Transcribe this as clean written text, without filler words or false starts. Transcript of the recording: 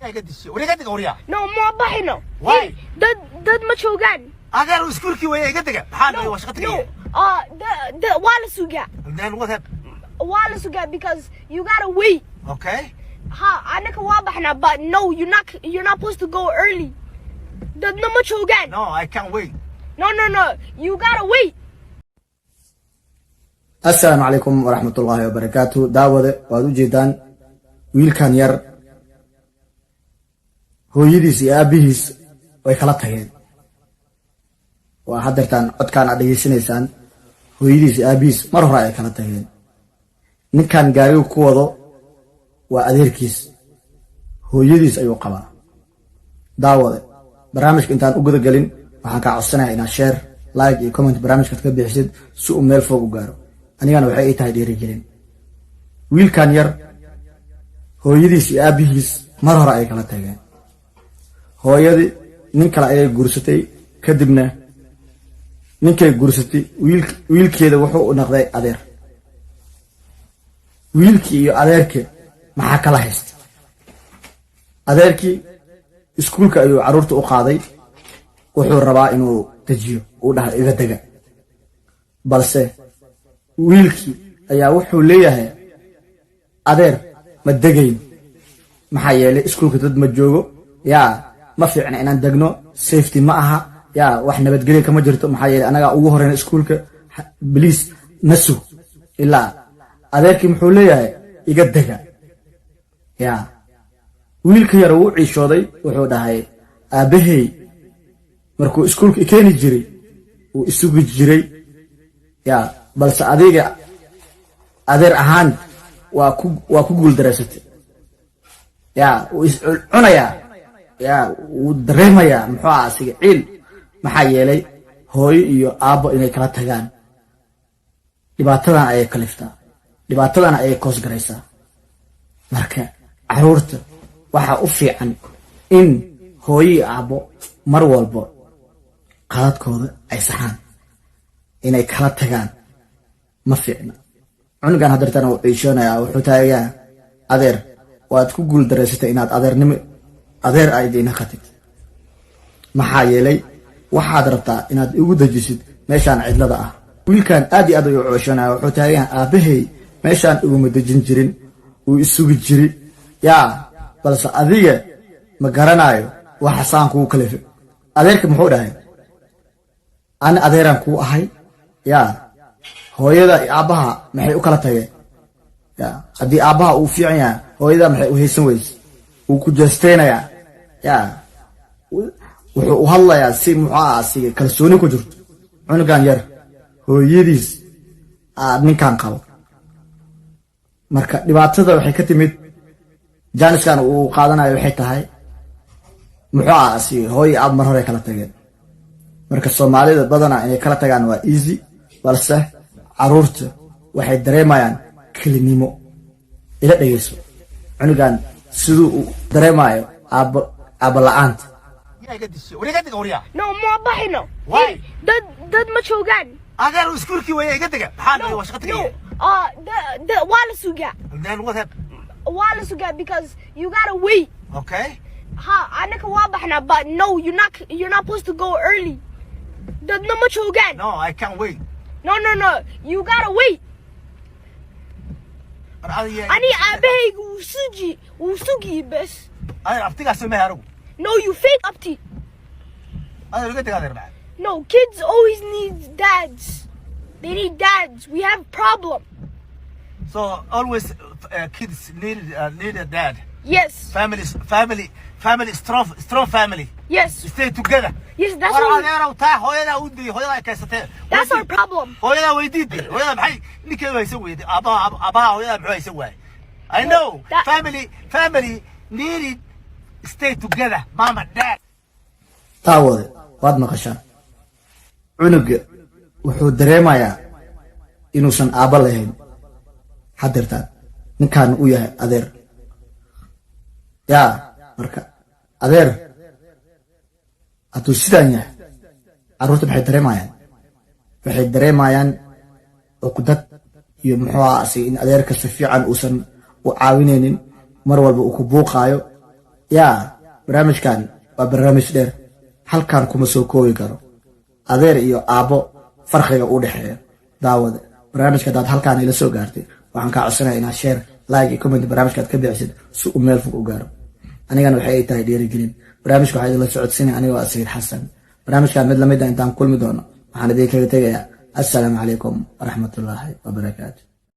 يا قديش وري قدك وريا No ما بحنا Why? dad ma joogaan أجر اسكولكي ويا قدك حال وشقتك no waa la sugaa then what happened waa la sugaa because you gotta wait okay ha anaka waa baxnaa but no you're not supposed to go early dadna ma joogaan no I can't wait no you gotta wait السلام عليكم ورحمة الله وبركاته داود وادو جيدان ويل كان ير هو يديس يابيس ويخلطهين وحضرتان قد كان عدي سنيسان هو يديس يابيس مرة رأي خلطهين نكان قايو كوضو وأديركيس هو يديس أيو قبا داود برامج كنتان أقود قلين وحاكا عصنا إنا شير لايك iyo comment barnaamijka ka bixisad si uu meel fog u gaaro anigana waxay tahay dhiirigelin wiilkan yar hooyadiis iyo aabihiis mar hore ay kala tageen hooyadii nin kale ay guursatay kadibna ninkay guursatay wiilkeeda wuxuu u noqday adeer wiilkii iyo adeerkii maxaa kala haystay adeerkii iskuulka ayuu caruurta u qaaday wuxuu rabaa inuu tajiyo uu dhahay iga daga balse wiilkii ayaa wuxuu leeyahay adeer ma degayn maxaa yeelay iskuulka dad ma joogo yaa ma fiicna inaan degno safety ma aha yaa wax nabadgelyo kama jirto maxaa yeelay anaga ugu horeyna iskuulka please nasu ilaa adeerkii muxuu leeyahay iga daga yaa wiilka yar uu ciishooday wuxuu dhahay aabahay markuu iskuulka keeni jiray uu isugu jiray yaa balse adiga adeer ahaan waa ku guul daraysatay yaa uu cunaya yaa uu dareemaya muxuu asiga ciil maxaa yeelay hooyo iyo aabbo inay kala tagaan dhibaatadan ayay kaliftaa dhibaatadan ayay koos garaysaa marka caruurta waxaa u fiican in hooyo iyo aabbo mar walba qaladkooda ay saxaan inay kala tagaan ma fiicna cunugan hadartana uu ciishoonayaa wuxuu taagayaa adeer waad ku guul daraysatay inaad adeer ay diina qatid maxaa yeelay waxaad rabtaa inaad igu dajisid meeshaan cidlada ah wiilkan aad iyo aad ayuu ciishoonayaa wuxuu taagayaa aabahay meeshaan iguma dejin jirin uu isugu jiri yaa balse adiga ma garanayo waxa saan kugu kalifay adeerka muxuu dhahay ana adeeran ku ahay yaa hooyada iyo aabaha maxay u kala tageen yaa hadii aabaha uu fiican yahay hooyada maxay u haysan weyse uu ku jeesteenaya yaa wuxuu u hadlayaa si muxuu kalsooni ku jirto cunugan yar hooyadiis ninkan qabo marka dhibaatada waxay ka timid jaaniskan uu qaadanayo waxay tahay muxuu hooyo aab mar hore kala tageen marka Soomaalida badana inay kala tagaan waa easy balse caruurta waxay dareemayaan kelinimo ila dhageyso cunugan sidoo uu dareemayo aaba la'aanta يا قديش وري قدك وريا no ما بحنا Why? dad ma joogaan أجر اسكولكي ويا قدك حال وشقتك waa la sugaa then what happened waa la sugaa because you gotta wait okay ha anaka waa baxnaa but no you're not supposed to go early dadna ma joogaan no I can't wait no you gotta wait ani aabahayga wuu sugi bes أنا أفتكر اسمها هرو no you fake upti أنا قدك هذا بعد no kids always need dads they need dads we have problem so always kids need a dad yes family strong family yes stay together yes that's our problem hooyada weydiid hooyada maxay ninkay waysan weydi abaha hooyada maxay waysan waay I know family need stay together mama dad taawade waad maqashaan cunuga wuxuu dareemayaa inuusan aaba lahayn hadirtaan ninkan uu yahay adeer yaa marka adeer hadduu sidaan yahay caruurta maxay dareemayaan cugdad iyo muxuu in adeerka si fiican uusan u caawinaynin mar walba uu ku buuqaayo يا برامج كان وبرامج دير هل كان كما سوكوي كارو أدير إيو آبو فرخي أودحي داود برامج كداد هل كان إلى سوق قارتي وعن كعصنا إنا شير لايك كومنت برامج كداد كبيعسد سوق ميل فوق وقارو أنا كانوا حقيقي تايديري جرين برامج كو حاجة لسعود سنة أنا وأسيد حسن برامج كان مدلا مدى إنتان كل مدونة وحانا ديك السلام عليكم ورحمة الله وبركاته.